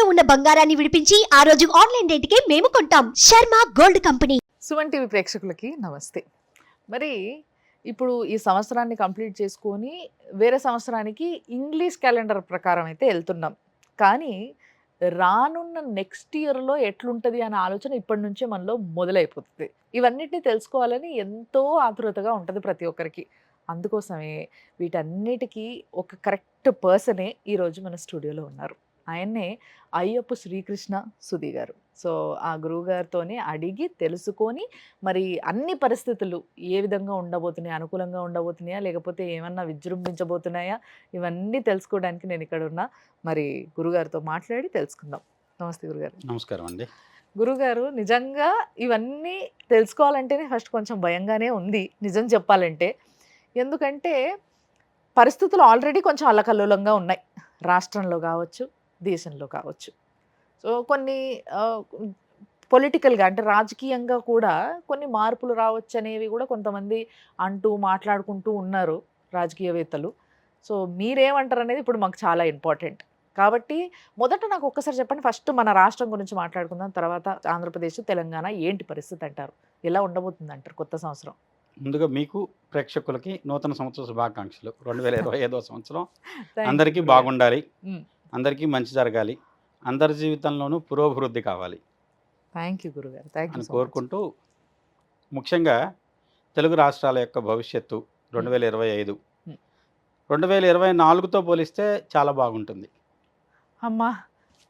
ఇంట్లో ఉన్న బంగారాన్ని విడిపించి ఆ రోజు ఆన్లైన్ రేటుకే మేము కొంటాం. Sharma gold company. Suman TV ప్రేక్షకులకి నమస్తే. మరి ఇప్పుడు ఈ సంవత్సరాన్ని కంప్లీట్ చేసుకొని వేరే సంవత్సరానికి ఇంగ్లీష్ క్యాలెండర్ ప్రకారం అయితే వెళ్తున్నాం. కానీ రానున్న నెక్స్ట్ ఇయర్‌లో ఎట్లుంటది అనే ఆలోచన ఇప్పటి నుంచే మనలో మొదలైపోతది. ఇవన్నిటిని తెలుసుకోవాలని ఎంతో ఆతృతగా ఉంటది ప్రతి ఒక్కరికి. అందుకోసమే వీటన్నిటికీ ఒక కరెక్ట్ పర్సనే ఈరోజు మన స్టూడియోలో ఉన్నారు. ఆయన్నే అయ్యప్ప శ్రీకృష్ణ సుధీ గారు. సో, ఆ గురువుగారితోనే అడిగి తెలుసుకొని మరి అన్ని పరిస్థితులు ఏ విధంగా ఉండబోతున్నాయి, అనుకూలంగా ఉండబోతున్నాయా? లేకపోతే ఏమన్నా విజృంభించబోతున్నాయా? ఇవన్నీ తెలుసుకోవడానికి నేను ఇక్కడ ఉన్నా. మరి గురుగారితో మాట్లాడి తెలుసుకుందాం. నమస్తే గురుగారు. నమస్కారం అండి. గురుగారు నిజంగా ఇవన్నీ తెలుసుకోవాలంటేనే ఫస్ట్ కొంచెం భయంగానే ఉంది నిజం చెప్పాలంటే. ఎందుకంటే పరిస్థితులు ఆల్రెడీ కొంచెం అల్లకల్లోలంగా ఉన్నాయి. రాష్ట్రంలో కావచ్చు, దేశంలో కావచ్చు. సో, కొన్ని పొలిటికల్‌గా అంటే రాజకీయంగా కూడా కొన్ని మార్పులు రావచ్చనేవి కూడా కొంతమంది అంటూ మాట్లాడుకుంటూ ఉన్నారు రాజకీయవేత్తలు. సో, మీరేమంటారనేది ఇప్పుడు మాకు చాలా ఇంపార్టెంట్. కాబట్టి మొదట నాకు ఒక్కసారి చెప్పండి. ఫస్ట్ మన రాష్ట్రం గురించి మాట్లాడుకుందాం. తర్వాత ఆంధ్రప్రదేశ్, తెలంగాణ ఏంటి పరిస్థితి అంటారు? ఎలా ఉండబోతుందంటారు కొత్త సంవత్సరం? ముందుగా మీకు ప్రేక్షకులకి నూతన సంవత్సర శుభాకాంక్షలు. 2025వ సంవత్సరం థ్యాంక్ యూ అందరికీ గురుగారు. బాగుండాలి, హ్మ్. అందరికీ మంచి జరగాలి, అందరి జీవితంలోనూ పురోభివృద్ధి కావాలి థ్యాంక్ యూ గురుగారు. థ్యాంక్ యూ అని సో మచ్. కోరుకుంటూ, ముఖ్యంగా తెలుగు రాష్ట్రాల యొక్క భవిష్యత్తు 2025 హ్మ్. 2024తో పోలిస్తే చాలా బాగుంటుంది. అమ్మా!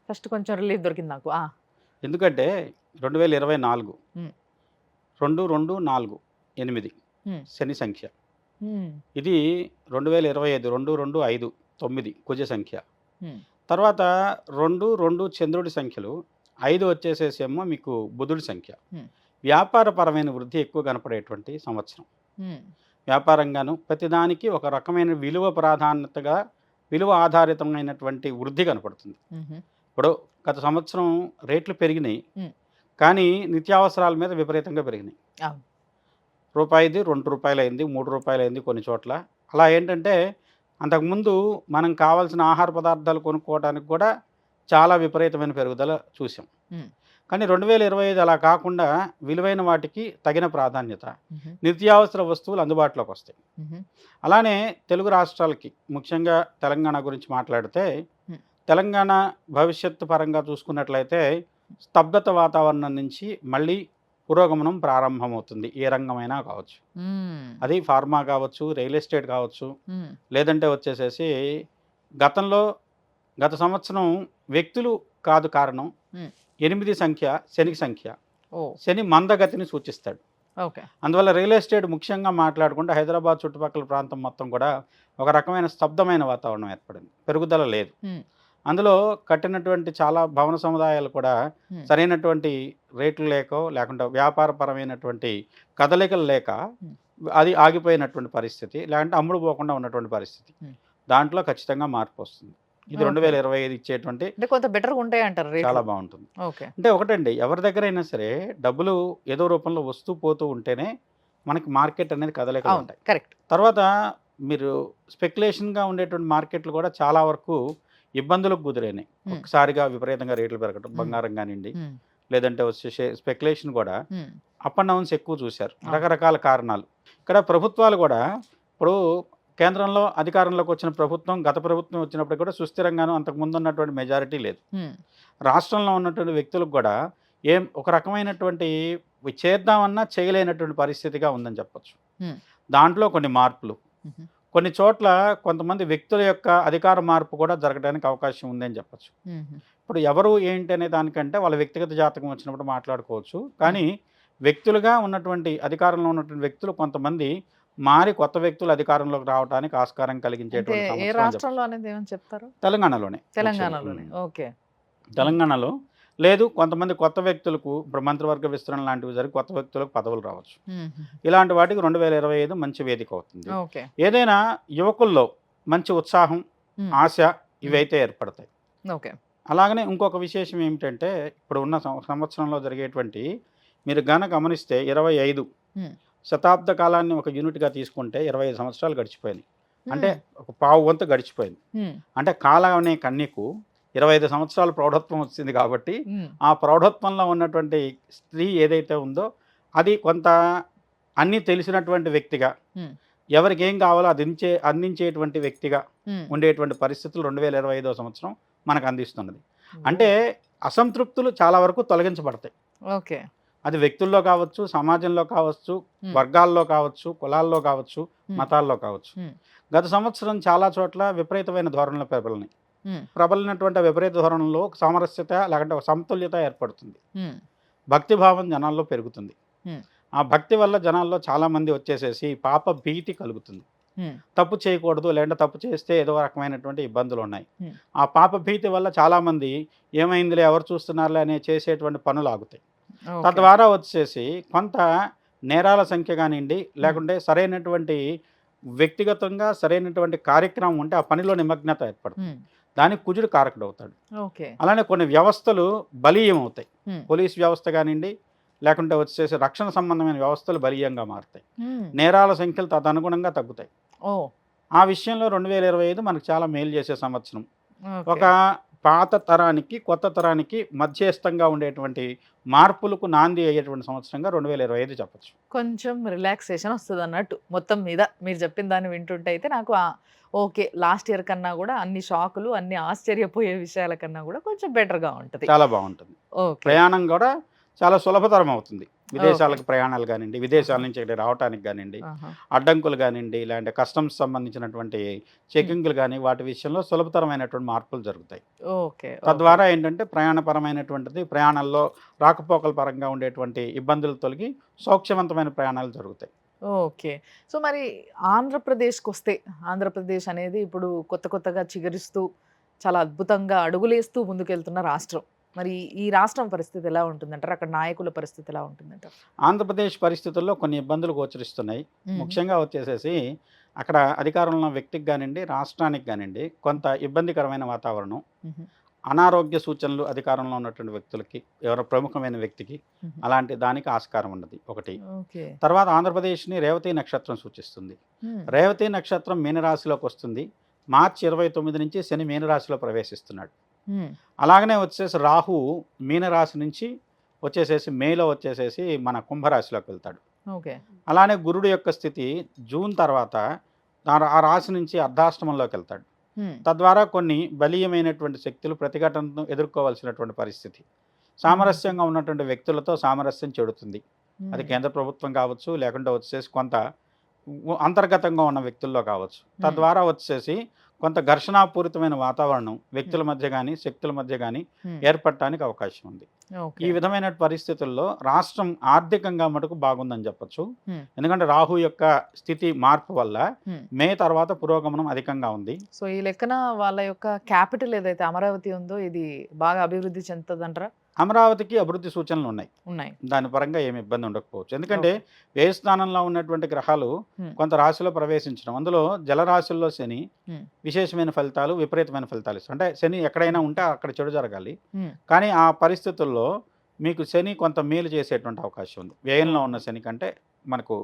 ఫస్ట్ కొంచెం రిలీఫ్ దొరికింది నాకు. ఎందుకంటే 2024 హ్మ్. 2, 2, 4, 8 హ్మ్. శని సంఖ్య. హ్మ్. ఇది 2025 2, 2, 5, 9 కుజ సంఖ్య. హ్మ్. తర్వాత 2, 2 చంద్రుడి సంఖ్యలు, 5 వచ్చేసేసేమో మీకు బుధుడి సంఖ్య. హ్మ్. వ్యాపారపరమైన వృద్ధి ఎక్కువ కనపడేటువంటి సంవత్సరం. హ్మ్. వ్యాపారంగాను ప్రతిదానికి ఒక రకమైన విలువ ప్రాధాన్యతగా, విలువ ఆధారితమైనటువంటి వృద్ధి కనపడుతుంది. హుహు. ఇప్పుడు గత సంవత్సరం రేట్లు పెరిగినాయి, హ్మ్. కానీ నిత్యావసరాల మీద విపరీతంగా పెరిగినాయి. అవును. రూపాయిది రూ. 2 అయింది, రూ. 3 అయింది కొన్ని చోట్ల. అలా ఏంటంటే అంతకుముందు మనం కావాల్సిన ఆహార పదార్థాలు కొనుక్కోవడానికి కూడా చాలా విపరీతమైన పెరుగుదల చూసాం. హ్మ్. కానీ 2025 అలా కాకుండా విలువైన వాటికి తగిన ప్రాధాన్యత, హుహు. నిత్యావసర వస్తువులు అందుబాటులోకి వస్తాయి. హుహు. అలానే తెలుగు రాష్ట్రాలకి, ముఖ్యంగా తెలంగాణ గురించి మాట్లాడితే, హ్మ్. తెలంగాణ భవిష్యత్తు పరంగా చూసుకున్నట్లయితే స్తబ్దత వాతావరణం నుంచి మళ్ళీ పురోగమనం ప్రారంభమవుతుంది. ఏ రంగమైనా కావచ్చు. హ్మ్. అది ఫార్మా కావచ్చు, రియల్ ఎస్టేట్ కావచ్చు, హ్మ్. లేదంటే వచ్చేసేసి గత సంవత్సరం వ్యక్తులు కాదు కారణం. హ్మ్. 8 సంఖ్య శనికి సంఖ్య. ఓహ్! శని మందగతిని సూచిస్తాడు. ఓకే. అందువల్ల రియల్ ఎస్టేట్ ముఖ్యంగా మాట్లాడుకుంటే హైదరాబాద్ చుట్టుపక్కల ప్రాంతం మొత్తం కూడా ఒక రకమైన స్తబ్దమైన వాతావరణం ఏర్పడింది. పెరుగుదల లేదు. హ్మ్. అందులో కట్టినటువంటి చాలా భవన సముదాయాలు కూడా హ్మ్. సరైనటువంటి రేట్లు లేకో, లేకుంటే వ్యాపారపరమైనటువంటి కదలికలు లేక హ్మ్. అది ఆగిపోయినటువంటి పరిస్థితి, లేదంటే అమ్ముడు పోకుండా ఉన్నటువంటి పరిస్థితి. హ్మ్. దాంట్లో ఖచ్చితంగా మార్పు వస్తుంది. ఇది ఓకే. 2025 ఇచ్చేటువంటి అంటే కొంత బెటర్‌గా ఉంటాయంటారు చాలా రేట్లు. బాగుంటుంది. ఓకే. అంటే ఒకటండి, ఎవరి దగ్గరైనా సరే డబ్బులు ఏదో రూపంలో వస్తూ పోతూ ఉంటేనే మనకి మార్కెట్ అనేది కదలికలు అవును. ఉంటాయి. కరెక్ట్. తర్వాత మీరు స్పెక్యులేషన్గా ఉండేటువంటి మార్కెట్లు కూడా చాలా వరకు ఇబ్బందులకు గురైనాయి. హ్మ్. ఒక్కసారిగా విపరీతంగా రేట్లు పెరగడం, హ్మ్. బంగారం కానివ్వండి, హ్మ్. లేదంటే వచ్చేసే స్పెక్యులేషన్ కూడా హ్మ్. అప్ అండ్ డౌన్స్ ఎక్కువ చూశారు. అవును. రకరకాల కారణాలు. ఇక్కడ ప్రభుత్వాలు కూడా ఇప్పుడు కేంద్రంలో అధికారంలోకి వచ్చిన ప్రభుత్వం, గత ప్రభుత్వం వచ్చినప్పుడు కూడా సుస్థిరంగాను అంతకుముందు ఉన్నటువంటి మెజారిటీ లేదు. హ్మ్. రాష్ట్రంలో ఉన్నటువంటి వ్యక్తులకు కూడా ఒక రకమైనటువంటి చేద్దామన్నా చేయలేనటువంటి పరిస్థితిగా ఉందని చెప్పొచ్చు. హ్మ్. దాంట్లో కొన్ని మార్పులు, హుహు. కొన్ని చోట్ల కొంతమంది వ్యక్తుల యొక్క అధికార మార్పు కూడా జరగడానికి అవకాశం ఉందని చెప్పొచ్చు. హుహు. ఇప్పుడు ఎవరు ఏంటి అనే దానికంటే వాళ్ళ వ్యక్తిగత జాతకం వచ్చినప్పుడు మాట్లాడుకోవచ్చు. కానీ వ్యక్తులుగా ఉన్నటువంటి అధికారంలో ఉన్నటువంటి వ్యక్తులు కొంతమంది మారి కొత్త వ్యక్తులు అధికారంలోకి రావడానికి ఆస్కారం అంటే కలిగించేటువంటి ఏ సంవత్సరం అని చెప్పొచ్చు. రాష్ట్రంలో అనేది ఏమని చెప్తారు? తెలంగాణలోనే ముఖ్యంగా. తెలంగాణలోనే. ఓకే. హ్మ్. తెలంగాణలో లేదు, కొంతమంది కొత్త వ్యక్తులకు ఇప్పుడు మంత్రివర్గ విస్తరణ లాంటివి జరిగి కొత్త వ్యక్తులకు పదవులు రావచ్చు. హుహు. ఇలాంటి వాటికి 2025 మంచి వేదిక అవుతుంది. ఓకే. ఏదైనా యువకుల్లో మంచి ఉత్సాహం, హ్మ్. ఆశ ఇవైతే ఏర్పడతాయి. ఓకే. అలాగనే ఇంకొక విశేషం ఏమిటంటే, ఇప్పుడు ఉన్న సంవత్సరంలో జరిగేటువంటి, మీరు గమనిస్తే 25 హ్మ్. శతాబ్ద కాలాన్ని ఒక యూనిట్గా తీసుకుంటే 25 సంవత్సరాలు గడిచిపోయినాయి. అంటే హ్మ్. ఒక పావు వంతు గడిచిపోయింది. హ్మ్. అంటే కాలం అనే కన్యకు 25 సంవత్సరాలు ప్రౌఢత్వం వచ్చింది కాబట్టి ఆ ప్రౌఢత్వంలో ఉన్నటువంటి స్త్రీ ఏదైతే ఉందో అది కొంత అన్నీ తెలిసినటువంటి వ్యక్తిగా, ఎవరికి ఏం కావాలో అది అందించేటువంటి వ్యక్తిగా ఉండేటువంటి పరిస్థితులు 2025వ సంవత్సరం మనకు అందిస్తున్నది. అంటే అసంతృప్తులు చాలా వరకు తొలగించబడతాయి. ఓకే. అది వ్యక్తుల్లో కావచ్చు, సమాజంలో కావచ్చు, వర్గాల్లో కావచ్చు, కులాల్లో కావచ్చు, మతాల్లో కావచ్చు. గత సంవత్సరం చాలా చోట్ల విపరీతమైన ధోరణులు ప్రబలినటువంటి విపరీత ధోరణిలో ఒక సామరస్యత లేకుంటే ఒక సమతుల్యత ఏర్పడుతుంది. భక్తిభావం జనాల్లో పెరుగుతుంది. ఆ భక్తి వల్ల జనాల్లో చాలామంది వచ్చేసేసి పాప భీతి కలుగుతుంది. తప్పు చేయకూడదు, లేదంటే తప్పు చేస్తే ఏదో రకమైనటువంటి ఇబ్బందులు ఉన్నాయి. ఆ పాప భీతి వల్ల చాలామంది ఏమైందిలే, ఎవరు చూస్తున్నారులే అనే చేసేటువంటి పనులు ఆగుతాయి. తద్వారా వచ్చేసి కొంత నేరాల సంఖ్య కానివ్వండి, లేకుంటే సరైనటువంటి వ్యక్తిగతంగా సరైనటువంటి కార్యక్రమం ఉంటే ఆ పనిలో నిమగ్నత ఏర్పడుతుంది. దానికి కుజుడు కారకుడు అవుతాడు. అలానే కొన్ని వ్యవస్థలు బలీయం అవుతాయి. పోలీస్ వ్యవస్థ కానివ్వండి, లేకుంటే వచ్చేసి రక్షణ సంబంధమైన వ్యవస్థలు బలీయంగా మారుతాయి. నేరాల సంఖ్యలు తదనుగుణంగా తగ్గుతాయి. ఆ విషయంలో 2025 మనకు చాలా మేలు చేసే సంవత్సరం. ఒక పాత తరానికి కొత్త తరానికి మధ్యస్థంగా ఉండేటువంటి మార్పులకు నాంది అయ్యేటువంటి సంవత్సరంగా 2025 చెప్పచ్చు. కొంచెం రిలాక్సేషన్ వస్తుంది అన్నట్టు మొత్తం మీద మీరు చెప్పిన దాన్ని వింటుంటే అయితే నాకు ఓకే, లాస్ట్ ఇయర్ కన్నా కూడా అన్ని షాకులు, అన్ని ఆశ్చర్యపోయే విషయాల కన్నా కూడా కొంచెం బెటర్గా ఉంటుంది. చాలా బాగుంటుంది. ప్రయాణం కూడా చాలా సులభతరం అవుతుంది. విదేశాలకు ప్రయాణాలు కానివ్వండి, విదేశాల నుంచి ఇక్కడ రావడానికి కానివ్వండి, అడ్డంకులు కానివ్వండి, ఇలాంటి కస్టమ్స్ సంబంధించినటువంటి చెకింగ్లు కానీ వాటి విషయంలో సులభతరమైనటువంటి మార్పులు జరుగుతాయి. తద్వారా ఏంటంటే ప్రయాణపరమైనటువంటిది, ప్రయాణాల్లో రాకపోకల పరంగా ఉండేటువంటి ఇబ్బందులు తొలగి సౌఖ్యవంతమైన ప్రయాణాలు జరుగుతాయి. ఓకే. సో మరి ఆంధ్రప్రదేశ్కి వస్తే, ఆంధ్రప్రదేశ్ అనేది ఇప్పుడు కొత్తగా చిగురిస్తూ చాలా అద్భుతంగా అడుగులేస్తూ ముందుకెళ్తున్న రాష్ట్రం. మరి ఈ రాష్ట్రం పరిస్థితి ఎలా ఉంటుందంటారు? అక్కడ నాయకుల పరిస్థితి ఎలా ఉంటుందంటారు? ఆంధ్రప్రదేశ్ పరిస్థితుల్లో కొన్ని ఇబ్బందులు గోచరిస్తున్నాయి. ముఖ్యంగా వచ్చేసేసి అక్కడ అధికారంలో ఉన్న వ్యక్తికి కానివ్వండి, రాష్ట్రానికి కానివ్వండి కొంత ఇబ్బందికరమైన వాతావరణం, అనారోగ్య సూచనలు అధికారంలో ఉన్నటువంటి వ్యక్తులకి, ఎవరో ప్రముఖమైన వ్యక్తికి అలాంటి దానికి ఆస్కారం ఉన్నది ఒకటి. తర్వాత ఆంధ్రప్రదేశ్ని రేవతి నక్షత్రం సూచిస్తుంది. రేవతి నక్షత్రం మీనరాశిలోకి వస్తుంది. మార్చి 29 నుంచి శని మీనరాశిలో ప్రవేశిస్తున్నాడు. అలాగనే వచ్చేసి రాహు మీనరాశి నుంచి వచ్చేసేసి మేలో వచ్చేసేసి మన కుంభరాశిలోకి వెళ్తాడు. అలానే గురుడు యొక్క స్థితి జూన్ తర్వాత ఆ రాశి నుంచి అర్ధాష్టమంలోకి వెళ్తాడు. తద్వారా కొన్ని బలీయమైనటువంటి శక్తులు ప్రతిఘటనను ఎదుర్కోవాల్సినటువంటి పరిస్థితి. సామరస్యంగా ఉన్నటువంటి వ్యక్తులతో సామరస్యం చెడుతుంది. అది కేంద్ర ప్రభుత్వం కావచ్చు, లేకుంటే వచ్చేసి కొంత అంతర్గతంగా ఉన్న వ్యక్తుల్లో కావచ్చు. తద్వారా వచ్చేసి కొంత ఘర్షణాపూరితమైన వాతావరణం వ్యక్తుల మధ్య కానీ శక్తుల మధ్య కానీ ఏర్పడటానికి అవకాశం ఉంది. ఈ విధమైన పరిస్థితుల్లో రాష్ట్రం ఆర్థికంగా మటుకు బాగుందని చెప్పొచ్చు. ఎందుకంటే రాహు యొక్క స్థితి మార్పు వల్ల మే తర్వాత పురోగమనం అధికంగా ఉంది. సో ఈ లెక్కన వాళ్ళ యొక్క క్యాపిటల్ ఏదైతే అమరావతి ఉందో ఇది బాగా అభివృద్ధి చెందుతుందంటారా? అమరావతికి అభివృద్ధి సూచనలు ఉన్నాయి. దాని పరంగా ఏమి ఇబ్బంది ఉండకపోవచ్చు. ఎందుకంటే వ్యయ స్థానంలో ఉన్నటువంటి గ్రహాలు కొంత రాశిలో ప్రవేశించడం, అందులో జలరాశుల్లో శని విశేషమైన ఫలితాలు, విపరీతమైన ఫలితాలు ఇస్తాయి. అంటే శని ఎక్కడైనా ఉంటే అక్కడ చెడు జరగాలి, కానీ ఆ పరిస్థితుల్లో మీకు శని కొంత మేలు చేసేటువంటి అవకాశం ఉంది. వ్యయంలో ఉన్న శని కంటే మనకు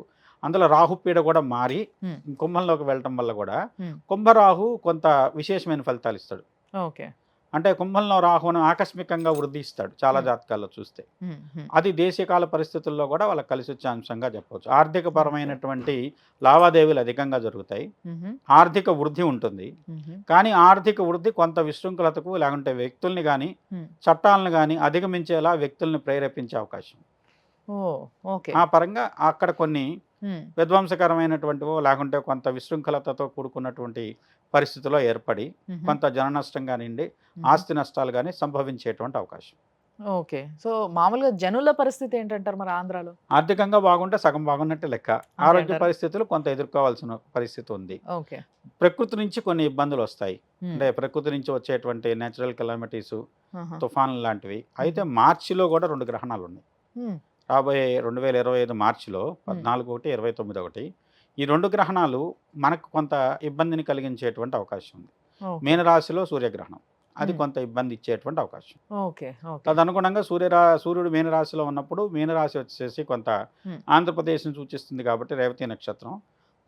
అందులో రాహుపీడ కూడా మారి కుంభంలోకి వెళ్ళటం వల్ల కూడా కుంభరాహు కొంత విశేషమైన ఫలితాలు ఇస్తాడు. అంటే కుంభంలో రాహును ఆకస్మికంగా వృద్ధి ఇస్తాడు చాలా జాతకాల్లో చూస్తే. అది దేశీయకాల పరిస్థితుల్లో కూడా వాళ్ళకి కలిసి వచ్చే అంశంగా చెప్పవచ్చు. ఆర్థిక పరమైనటువంటి లావాదేవీలు అధికంగా జరుగుతాయి, ఆర్థిక వృద్ధి ఉంటుంది. కానీ ఆర్థిక వృద్ధి కొంత విశృంఖలతకు లేకుంటే వ్యక్తుల్ని కానీ చట్టాలను కానీ అధిగమించేలా వ్యక్తుల్ని ప్రేరేపించే అవకాశం. ఆ పరంగా అక్కడ కొన్ని విధ్వంసకరమైనటువంటివో లేకుంటే కొంత విశృంఖలతతో కూడుకున్నటువంటి పరిస్థితిలో ఏర్పడి కొంత జన నష్టం కానివ్వండి, ఆస్తి నష్టాలు కానీ సంభవించేటువంటి అవకాశం. ఓకే. సో మామూలుగా జనుల పరిస్థితి ఏంటంటారు మరి ఆంధ్రాలో? ఆర్థికంగా బాగుంటే సగం బాగున్నట్టే లెక్క. ఆరోగ్య పరిస్థితులు కొంత ఎదుర్కోవాల్సిన పరిస్థితి ఉంది. ప్రకృతి నుంచి కొన్ని ఇబ్బందులు వస్తాయి. అంటే ప్రకృతి నుంచి వచ్చేటువంటి నేచురల్ కెలామిటీస్, తుఫాన్లు లాంటివి. అయితే మార్చిలో కూడా 2 గ్రహణాలు ఉన్నాయి. రాబోయే 2025 మార్చిలో 14/1, 29/1 ఈ 2 గ్రహణాలు మనకు కొంత ఇబ్బందిని కలిగించేటువంటి అవకాశం ఉంది. మీనరాశిలో సూర్యగ్రహణం, అది కొంత ఇబ్బంది ఇచ్చేటువంటి అవకాశం. తదనుగుణంగా సూర్యుడు మీనరాశిలో ఉన్నప్పుడు మీనరాశి వచ్చేసి కొంత ఆంధ్రప్రదేశ్ని సూచిస్తుంది కాబట్టి రేవతి నక్షత్రం,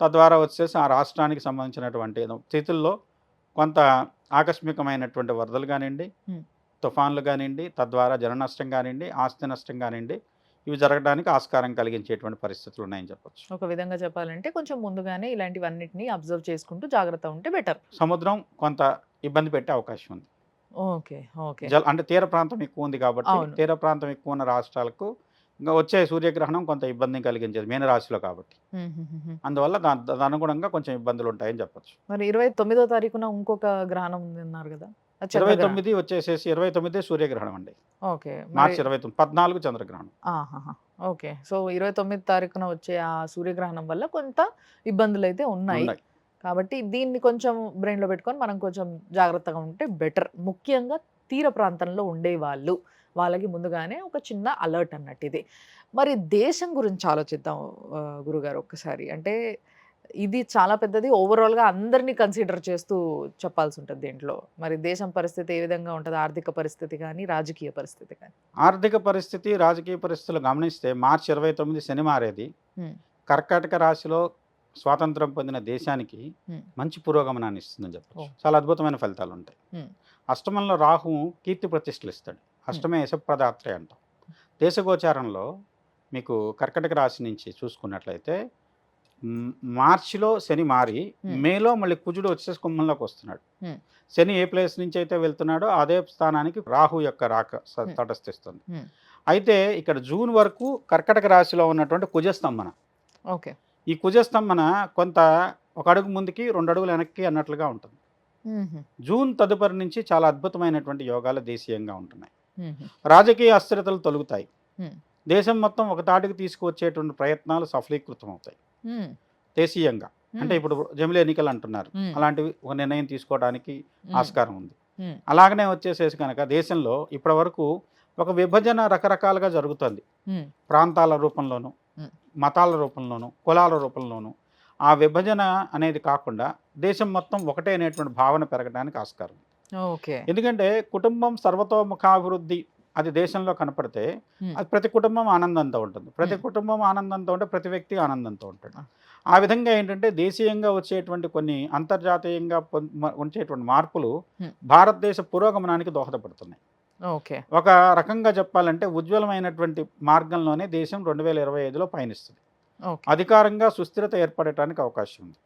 తద్వారా వచ్చేసి ఆ రాష్ట్రానికి సంబంధించినటువంటి స్థితుల్లో కొంత ఆకస్మికమైనటువంటి వరదలు కానివ్వండి, Hmm. తుఫాన్లు కానివ్వండి, తద్వారా జన నష్టం కానివ్వండి, ఆస్తి నష్టం కానివ్వండి, ఇవి జరగడానికి ఆస్కారం కలిగించేటువంటి పరిస్థితులు ఉన్నాయని చెప్పొచ్చు. ఒక విధంగా చెప్పాలంటే కొంచెం ముందుగానే ఇలాంటివన్నిటిని అబ్జర్వ్ చేసుకుంటూ జాగ్రత్త ఉంటే బెటర్. సముద్రం కొంత ఇబ్బంది పెట్టే అవకాశం ఉంది. ఓకే. ఓకే. అంటే తీర ప్రాంతం ఎక్కువ ఉంది కాబట్టి, అవును. తీర ప్రాంతం ఎక్కువ ఉన్న రాష్ట్రాలకు ఇంకా వచ్చే సూర్యగ్రహణం కొంత ఇబ్బంది కలిగించేది మీనరాశిలో కాబట్టి. హుహుహుహు. అందువల్ల అనుగుణంగా కొంచెం ఇబ్బందులు ఉంటాయని చెప్పొచ్చు. మరి 29వ తారీఖున ఇంకొక గ్రహణం ఉందన్నారు కదా! అది చంద్రగ్రహణం. 29 వచ్చేసేసి 29 సూర్యగ్రహణం అండి. ఓకే. మరి మార్చి 29, 14 చంద్రగ్రహణం. ఆహాహా! ఓకే. సో, 29 తారీఖున వచ్చే ఆ సూర్యగ్రహణం వల్ల కొంత ఇబ్బందులైతే ఉన్నాయి. ఉన్నాయి. కాబట్టి దీన్ని కొంచెం బ్రెయిన్‌లో పెట్టుకొని మనం కొంచెం జాగ్రత్తగా ఉంటే బెటర్. ముఖ్యంగా తీర ప్రాంతంలో ఉండేవాళ్ళు. వాళ్ళకి ముందుగానే ఒక చిన్న అలర్ట్ అన్నట్టు ఇది. మరి దేశం గురించి ఆలోచిద్దాం గురుగారు ఒక్కసారి. అంటే ఇది చాలా పెద్దది. ఓవరాల్‌గా అందరిని కన్సిడర్ చేస్తూ చెప్పాల్సి ఉంటది దీంట్లో. మరి దేశం పరిస్థితి ఏ విధంగా ఉంటది? ఆర్థిక పరిస్థితి గాని, రాజకీయ పరిస్థితి గాని? ఆర్థిక పరిస్థితి, రాజకీయ పరిస్థితులు గమనిస్తే మార్చి 29 శని మారేది. హ్మ్. కర్కాటక రాశిలో స్వాతంత్రం పొందిన దేశానికి హ్మ్. మంచి పురోగమనాన్ని ఇస్తుందని చెప్పొచ్చు. ఓహ్! చాలా అద్భుతమైన ఫలితాలు ఉంటాయి. హ్మ్. అష్టమంలో రాహు కీర్తి ప్రతిష్టలు ఇస్తాడు. అష్టమే యశప్రదాత్రే అంటాం. దేశగోచారంలో మీకు కర్కటక రాశి నుంచి చూసుకున్నట్లయితే మార్చిలో శని మారి మేలో మళ్ళీ కుజుడు వచ్చేసి కుంభంలోకి వస్తున్నాడు. శని ఏ ప్లేస్ నుంచి అయితే వెళ్తున్నాడో అదే స్థానానికి రాహు యొక్క రాక తటస్థిస్తుంది. అయితే ఇక్కడ జూన్ వరకు కర్కటక రాశిలో ఉన్నటువంటి కుజస్తంభన. ఓకే. ఈ కుజస్తంభన కొంత ఒక అడుగు ముందుకి 2 అడుగులు వెనక్కి అన్నట్లుగా ఉంటుంది. జూన్ తదుపరి నుంచి చాలా అద్భుతమైనటువంటి యోగాలు దేశీయంగా ఉంటున్నాయి. రాజకీయ అస్థిరతలు తొలుగుతాయి. దేశం మొత్తం ఒక తాటికి తీసుకువచ్చేటువంటి ప్రయత్నాలు సఫలీకృతం అవుతాయి దేశీయంగా. అంటే ఇప్పుడు జమిలి ఎన్నికలు అంటున్నారు, అలాంటివి ఒక నిర్ణయం తీసుకోవడానికి ఆస్కారం ఉంది. అలాగనే వచ్చేసేసి కనుక దేశంలో ఇప్పటి వరకు ఒక విభజన రకరకాలుగా జరుగుతుంది. ప్రాంతాల రూపంలోనూ, మతాల రూపంలోనూ, కులాల రూపంలోనూ. ఆ విభజన అనేది కాకుండా దేశం మొత్తం ఒకటే అనేటువంటి భావన పెరగడానికి ఆస్కారం. ఓకే. ఎందుకంటే కుటుంబం సర్వతోముఖాభివృద్ధి అది దేశంలో కనపడితే అది ప్రతి కుటుంబం ఆనందంతో ఉంటుంది. ప్రతి కుటుంబం ఆనందంతో ఉంటే ప్రతి వ్యక్తి ఆనందంతో ఉంటాడు. ఆ విధంగా ఏంటంటే దేశీయంగా వచ్చేటువంటి కొన్ని అంతర్జాతీయంగా వచ్చేటువంటి మార్పులు భారతదేశ పురోగమనానికి దోహదపడుతున్నాయి. ఓకే. ఒక రకంగా చెప్పాలంటే ఉజ్వలమైనటువంటి మార్గంలోనే దేశం 2025లో పయనిస్తుంది. అధికారంగా సుస్థిరత ఏర్పడటానికి అవకాశం ఉంది.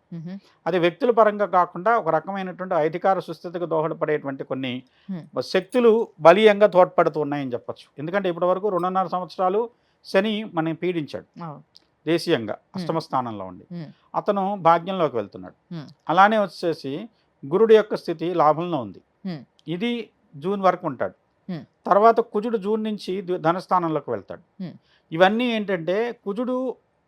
అది వ్యక్తుల పరంగా కాకుండా ఒక రకమైనటువంటి అధికార సుస్థిరతకు దోహదపడేటువంటి కొన్ని శక్తులు బలీయంగా తోడ్పడుతూ ఉన్నాయని చెప్పచ్చు. ఎందుకంటే ఇప్పటి వరకు 2.5 సంవత్సరాలు శని మనం పీడించాడు దేశీయంగా అష్టమ స్థానంలో ఉండి. అతను భాగ్యంలోకి వెళ్తున్నాడు. అలానే వచ్చేసి గురుడు యొక్క స్థితి లాభంలో ఉంది. ఇది జూన్ వరకు ఉంటాడు. తర్వాత కుజుడు జూన్ నుంచి ధనస్థానంలోకి వెళ్తాడు. ఇవన్నీ ఏంటంటే కుజుడు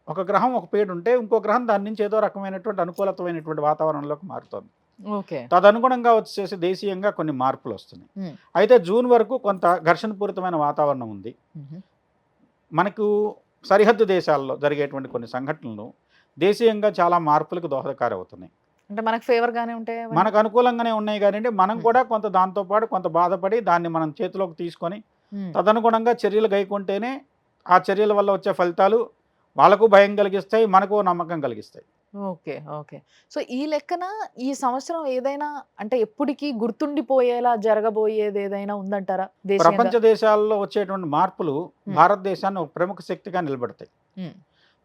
ఒక గ్రహం ఒక పేరు ఉంటే ఇంకో గ్రహం దాని నుంచి ఏదో రకమైనటువంటి అనుకూలతమైనటువంటి వాతావరణంలోకి మారుతుంది. తదనుగుణంగా వచ్చేసి దేశీయంగా కొన్ని మార్పులు వస్తున్నాయి. అయితే జూన్ వరకు కొంత ఘర్షణపూరితమైన వాతావరణం ఉంది. మనకు సరిహద్దు దేశాల్లో జరిగేటువంటి కొన్ని సంఘటనలు దేశీయంగా చాలా మార్పులకు దోహదకారి అవుతున్నాయి. అంటే మనకు ఫేవర్ గానే ఉంటాయి, మనకు అనుకూలంగానే ఉన్నాయి. కానీ మనం కూడా కొంత దాంతో పాటు కొంత బాధపడి దాన్ని మనం చేతిలోకి తీసుకొని తదనుగుణంగా చర్యలు గైకుంటేనే ఆ చర్యల వల్ల వచ్చే ఫలితాలు వాళ్ళకు భయం కలిగిస్తాయి, మనకు నమ్మకం కలిగిస్తాయి. ఓకే. ఓకే. సో ఈ లెక్కన ఈ సంవత్సరం ఏదైనా అంటే ఎప్పటికీ గుర్తుండిపోయేలా జరగబోయేది ఏదైనా ఉందంటారా? ప్రపంచ దేశాల్లో వచ్చేటువంటి మార్పులు భారతదేశాన్ని ఒక ప్రముఖ శక్తిగా నిలబెడతాయి.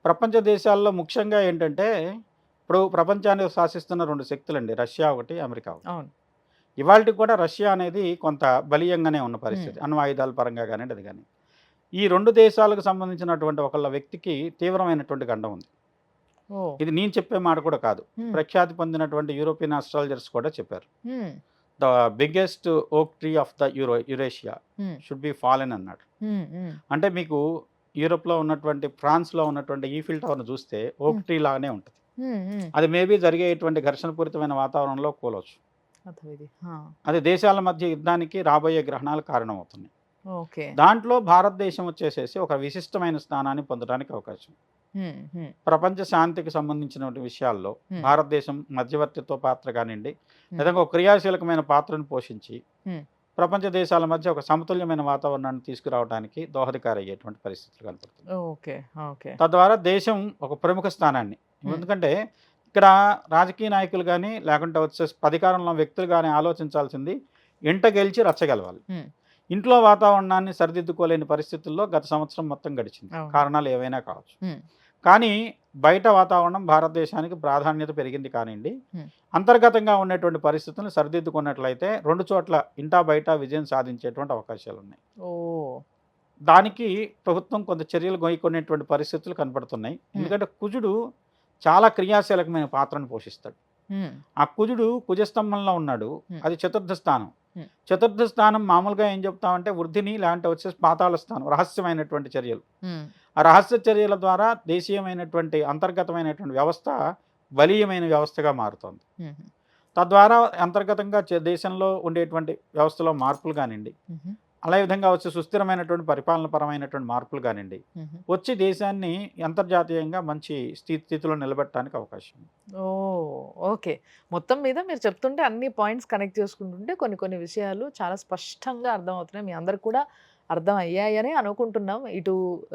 ప్రపంచ దేశాల్లో ముఖ్యంగా ఏంటంటే ఇప్పుడు ప్రపంచాన్ని శాసిస్తున్న 2 శక్తులండి, రష్యా ఒకటి, అమెరికా ఒకటి. ఇవాళకి కూడా రష్యా అనేది కొంత బలీయంగానే ఉన్న పరిస్థితి, అణ్వాయుధాల పరంగా కానివ్వండి అది కానీ. ఈ 2 దేశాలకు సంబంధించినటువంటి ఒకళ్ళ వ్యక్తికి తీవ్రమైనటువంటి గండం ఉంది. ఇది నేను చెప్పే మాట కూడా కాదు, ప్రఖ్యాతి పొందినటువంటి యూరోపియన్ ఆస్ట్రాలజర్స్ కూడా చెప్పారు. ద బిగ్గెస్ట్ ఓక్ tree of the Eurasia should be fallen అన్నాడు. అంటే మీకు యూరోప్లో ఉన్నటువంటి ఫ్రాన్స్లో ఉన్నటువంటి ఈఫిల్ టవర్ను చూస్తే ఓక్ ట్రీ లాగానే ఉంటుంది. అది మేబీ జరిగేటువంటి ఘర్షణపూరితమైన వాతావరణంలో కూలవచ్చు. అది దేశాల మధ్య యుద్ధానికి రాబోయే గ్రహణాలు కారణమవుతున్నాయి. దాంట్లో భారతదేశం వచ్చేసేసి ఒక విశిష్టమైన స్థానాన్ని పొందడానికి అవకాశం. ప్రపంచ శాంతికి సంబంధించిన విషయాల్లో భారతదేశం మధ్యవర్తిత్వ పాత్ర కానివ్వండి, లేదా ఒక క్రియాశీలకమైన పాత్రను పోషించి ప్రపంచ దేశాల మధ్య ఒక సమతుల్యమైన వాతావరణాన్ని తీసుకురావడానికి దోహదకారి అయ్యేటువంటి పరిస్థితులు కనపడుతుంది. తద్వారా దేశం ఒక ప్రముఖ స్థానాన్ని, ఎందుకంటే ఇక్కడ రాజకీయ నాయకులు కానీ లేకుంటే వచ్చేసి అధికారంలో ఉన్న వ్యక్తులు కానీ ఆలోచించాల్సింది ఇంట గెలిచి రచ్చగలవాలి. ఉమ్. ఇంట్లో వాతావరణాన్ని సరిదిద్దుకోలేని పరిస్థితుల్లో గత సంవత్సరం మొత్తం గడిచింది. అవును. కారణాలు ఏవైనా కావచ్చు. ఉమ్. కానీ బయట వాతావరణం భారతదేశానికి ప్రాధాన్యత పెరిగింది కానివ్వండి, Hmm. అంతర్గతంగా ఉన్నటువంటి పరిస్థితులను సరిదిద్దుకున్నట్లయితే 2 చోట్ల ఇంటా బయట విజయం సాధించేటువంటి అవకాశాలు ఉన్నాయి. ఓ. దానికి ప్రభుత్వం కొంత చర్యలు గొయ్యుకునేటువంటి పరిస్థితులు కనపడుతున్నాయి. ఎందుకంటే కుజుడు చాలా క్రియాశీలకమైన పాత్రను పోషిస్తాడు. ఉమ్. ఆ కుజుడు కుజస్తంభంలో ఉన్నాడు. అది చతుర్థ స్థానం. Hmm. చతుర్థ స్థానం మామూలుగా ఏం చెప్తామంటే వృద్ధిని, లేదంటే వచ్చేసి పాతాళ స్థానం, రహస్యమైనటువంటి చర్యలు. ఉమ్. ఆ రహస్య చర్యల ద్వారా దేశీయమైనటువంటి అంతర్గతమైనటువంటి వ్యవస్థ బలీయమైన వ్యవస్థగా మారుతోంది. ఉమ్. తద్వారా అంతర్గతంగా దేశంలో ఉండేటువంటి వ్యవస్థలో మార్పులు కానివ్వండి, ఉమ్. అలా విధంగా వచ్చి సుస్థిరమైనటువంటి పరిపాలనపరమైనటువంటి మార్పులు కానివ్వండి, ఉమ్. వచ్చి దేశాన్ని అంతర్జాతీయంగా మంచి స్థితిలో నిలబెట్టడానికి అవకాశం ఉంది. ఓ. ఓకే. మొత్తం మీద మీరు చెప్తుంటే అన్ని పాయింట్స్ కనెక్ట్ చేసుకుంటుంటే కొన్ని విషయాలు చాలా స్పష్టంగా అర్థమవుతున్నాయి. మీ అందరికి కూడా అర్థం అయ్యాయని అనుకుంటున్నాం. ఇటు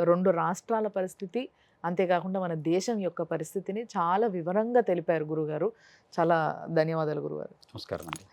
2 రాష్ట్రాల పరిస్థితి, అంతేకాకుండా మన దేశం యొక్క పరిస్థితిని చాలా వివరంగా తెలిపారు గురుగారు. చాలా ధన్యవాదాలు గురుగారు. నమస్కారం అండి.